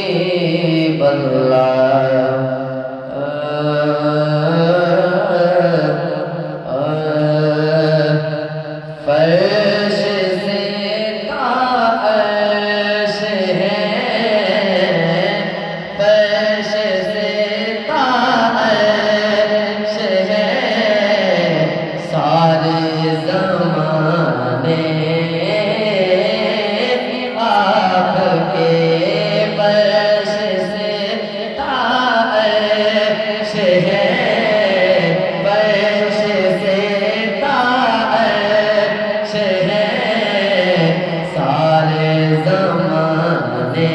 حبیب اللہ فرش سے تا عرش ہے، فرش سے تا عرش ہے، سارے زمانے آپ کے فرش سے تا عرش ہے، فرش سے تا عرش ہے، سارے زمانے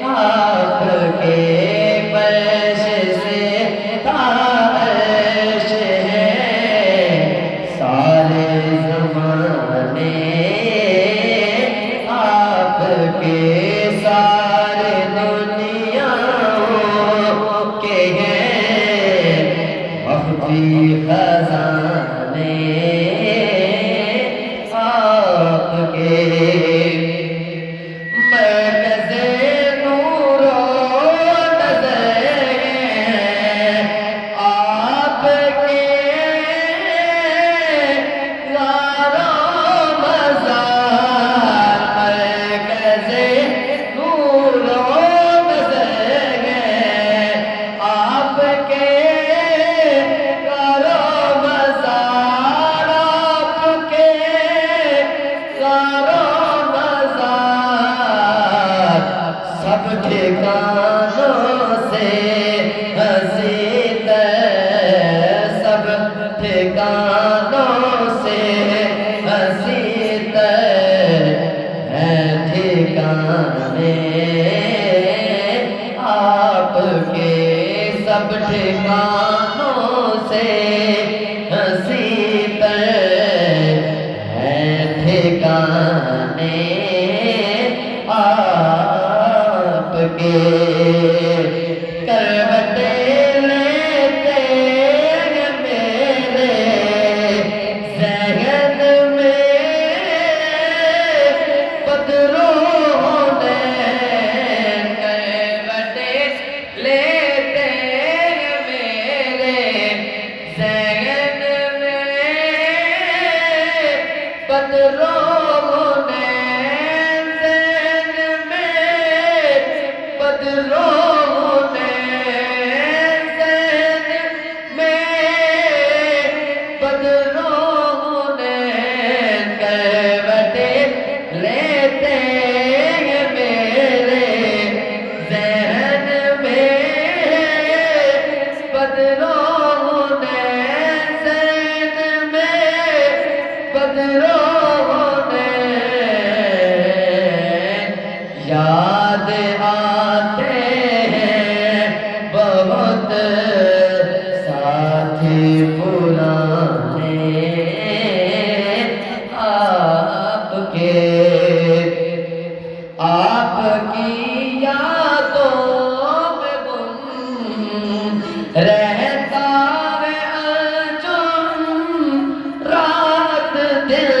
آپ کے فرش سے تا عرش ہے، سارے زمانے آپ کے، سارے دنیاؤں کے ہیں مخفی خزانے آپ کے، مرکز نور و نظر ہیں آپ کے، یاروں مزار مرکز نور و نظر ہیں آپ کے، یاروں مزار آپ کے، یاروں مزار سب ٹھکانوں سے ہنسی تر، سب ٹھکانوں سے ہنسی تر ہیں ٹھکانے آپ کے، سب ٹھکانوں سے ہنسی تر ہیں ٹھکانے آپ کے، کروٹیں لیتے ہیں میرے ذہن میں بدروں نے، کروٹیں لیتے ہیں میرے ذہن میں بدروں نے، ذہن میں بدروں نے، ذہن میں بدروں نے، کروٹیں لیتے ہیں میرے ذہن میں بدروں نے، ذہن میں بدروں نے، یاد آتے ہیں بہت ساتھی پرانے آپ کے، آپ کی یادوں میں گم رہتا ہے انجم رات دل،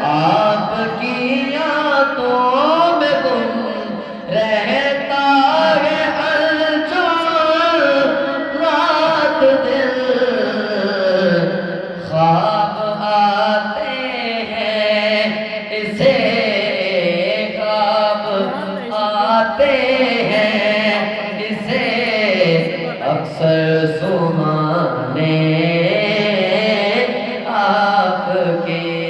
آپ کی یادوں میں گم رہتا ہے انجم رات دل، خواب آتے ہیں اسے، خواب آتے ہیں اسے اکثر سمانے آپ کے،